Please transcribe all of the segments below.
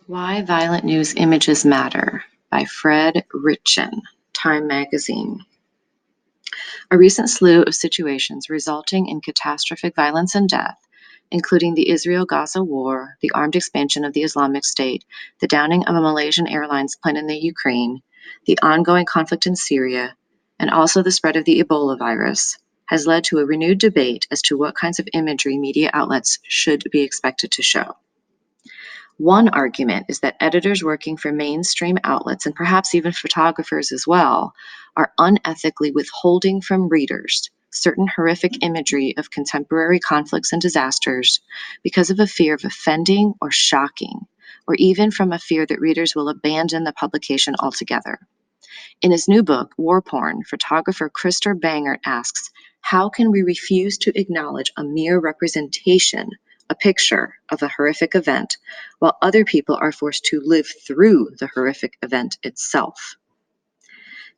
Why Violent News Images Matter by Fred Ritchen, Time Magazine. A recent slew of situations resulting in catastrophic violence and death, including the Israel Gaza war, the armed expansion of the Islamic State, the downing of a Malaysian Airlines plane in the Ukraine, the ongoing conflict in Syria, and also the spread of the Ebola virus, has led to a renewed debate as to what kinds of imagery media outlets should be expected to show. One argument is that editors working for mainstream outlets, and perhaps even photographers as well, are unethically withholding from readers certain horrific imagery of contemporary conflicts and disasters because of a fear of offending or shocking, or even from a fear that readers will abandon the publication altogether. In his new book, War Porn, photographer Christer Bangert asks, how can we refuse to acknowledge a mere representation, a picture of a horrific event, while other people are forced to live through the horrific event itself?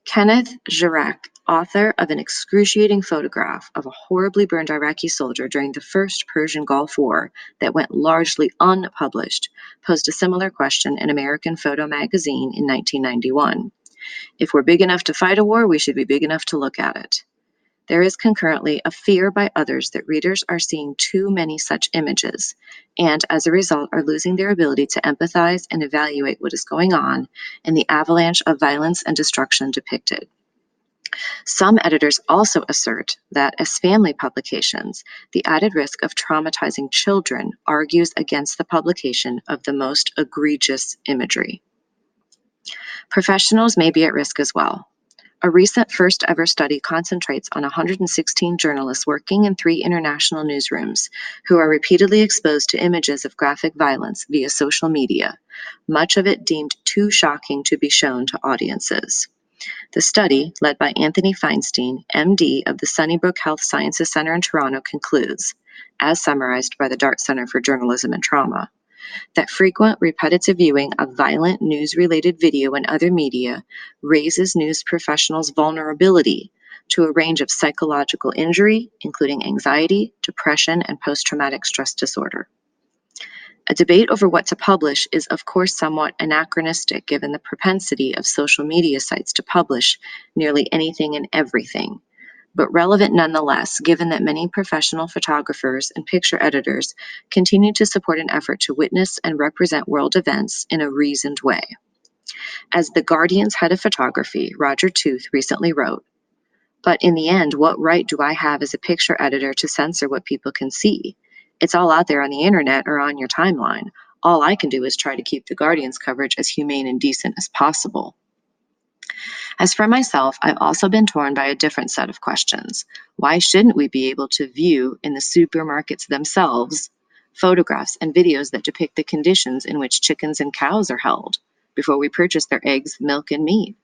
Kenneth Girac, author of an excruciating photograph of a horribly burned Iraqi soldier during the first Persian Gulf War that went largely unpublished, posed a similar question in American Photo magazine in 1991. If we're big enough to fight a war, we should be big enough to look at it. There is concurrently a fear by others that readers are seeing too many such images, and as a result are losing their ability to empathize and evaluate what is going on in the avalanche of violence and destruction depicted. Some editors also assert that, as family publications, the added risk of traumatizing children argues against the publication of the most egregious imagery. Professionals may be at risk as well. A recent first ever study concentrates on 116 journalists working in 3 international newsrooms who are repeatedly exposed to images of graphic violence via social media, much of it deemed too shocking to be shown to audiences. The study, led by Anthony Feinstein, MD of the Sunnybrook Health Sciences Center in Toronto, concludes, as summarized by the Dart Center for Journalism and Trauma, that frequent repetitive viewing of violent news-related video and other media raises news professionals' vulnerability to a range of psychological injury, including anxiety, depression, and post-traumatic stress disorder. A debate over what to publish is, of course, somewhat anachronistic given the propensity of social media sites to publish nearly anything and everything, but relevant nonetheless, given that many professional photographers and picture editors continue to support an effort to witness and represent world events in a reasoned way. As The Guardian's head of photography, Roger Tooth, recently wrote, "But in the end, what right do I have as a picture editor to censor what people can see? It's all out there on the internet or on your timeline. All I can do is try to keep The Guardian's coverage as humane and decent as possible." As for myself, I've also been torn by a different set of questions. Why shouldn't we be able to view in the supermarkets themselves photographs and videos that depict the conditions in which chickens and cows are held before we purchase their eggs, milk, and meat?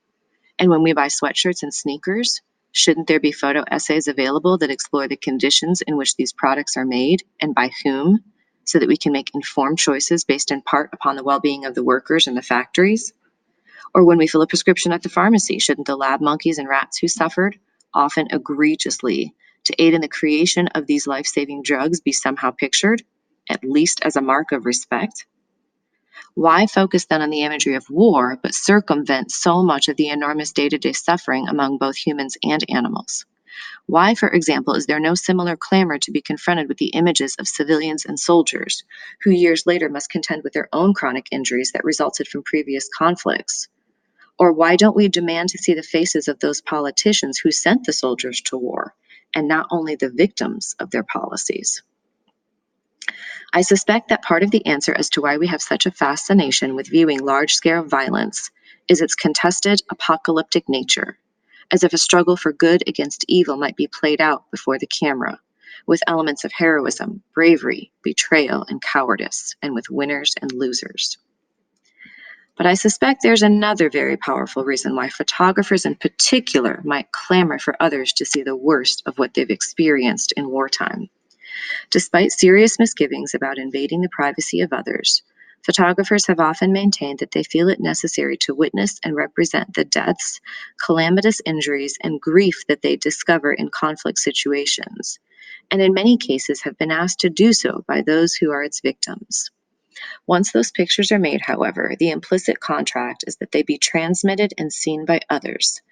And when we buy sweatshirts and sneakers, shouldn't there be photo essays available that explore the conditions in which these products are made and by whom, so that we can make informed choices based in part upon the well-being of the workers in the factories? Or when we fill a prescription at the pharmacy, shouldn't the lab monkeys and rats who suffered, often egregiously, to aid in the creation of these life-saving drugs be somehow pictured, at least as a mark of respect? Why focus then on the imagery of war, but circumvent so much of the enormous day-to-day suffering among both humans and animals? Why, for example, is there no similar clamor to be confronted with the images of civilians and soldiers, who years later must contend with their own chronic injuries that resulted from previous conflicts? Or why don't we demand to see the faces of those politicians who sent the soldiers to war, and not only the victims of their policies? I suspect that part of the answer as to why we have such a fascination with viewing large-scale violence is its contested, apocalyptic nature, as if a struggle for good against evil might be played out before the camera, with elements of heroism, bravery, betrayal, and cowardice, and with winners and losers. But I suspect there's another very powerful reason why photographers in particular might clamor for others to see the worst of what they've experienced in wartime. Despite serious misgivings about invading the privacy of others, photographers have often maintained that they feel it necessary to witness and represent the deaths, calamitous injuries, and grief that they discover in conflict situations, and in many cases have been asked to do so by those who are its victims. Once those pictures are made, however, the implicit contract is that they be transmitted and seen by others,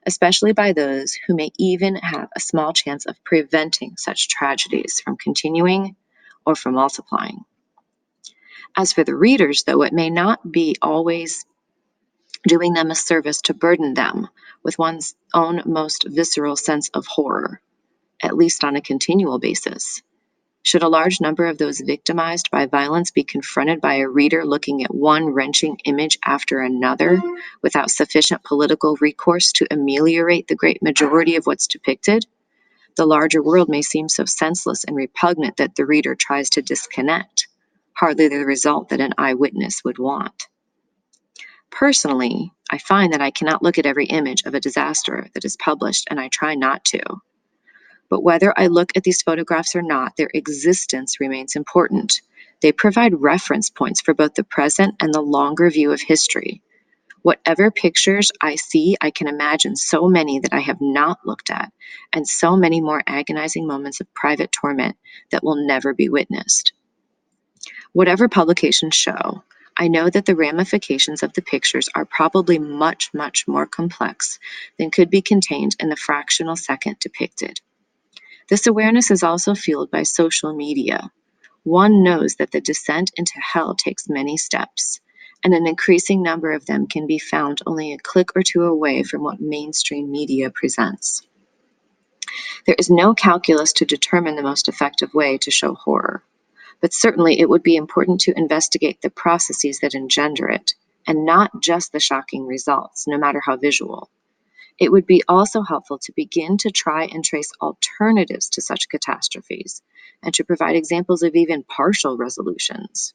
especially by those who may even have a small chance of preventing such tragedies from continuing or from multiplying. As for the readers, though, it may not be always doing them a service to burden them with one's own most visceral sense of horror, at least on a continual basis. Should a large number of those victimized by violence be confronted by a reader looking at one wrenching image after another without sufficient political recourse to ameliorate the great majority of what's depicted, the larger world may seem so senseless and repugnant that the reader tries to disconnect, hardly the result that an eyewitness would want. Personally, I find that I cannot look at every image of a disaster that is published, and I try not to. But whether I look at these photographs or not, their existence remains important. They provide reference points for both the present and the longer view of history. Whatever pictures I see, I can imagine so many that I have not looked at, and so many more agonizing moments of private torment that will never be witnessed. Whatever publications show, I know that the ramifications of the pictures are probably much, much more complex than could be contained in the fractional second depicted. This awareness is also fueled by social media. One knows that the descent into hell takes many steps, and an increasing number of them can be found only a click or two away from what mainstream media presents. There is no calculus to determine the most effective way to show horror, but certainly it would be important to investigate the processes that engender it, and not just the shocking results, no matter how visual. It would be also helpful to begin to try and trace alternatives to such catastrophes, and to provide examples of even partial resolutions.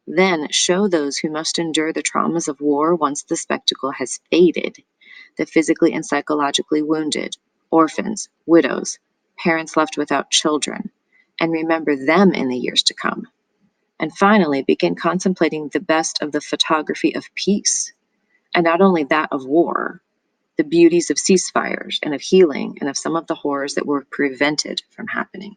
Then show those who must endure the traumas of war once the spectacle has faded, the physically and psychologically wounded, orphans, widows, parents left without children, and remember them in the years to come. And finally, begin contemplating the best of the photography of peace, and not only that of war, the beauties of ceasefires and of healing and of some of the horrors that were prevented from happening.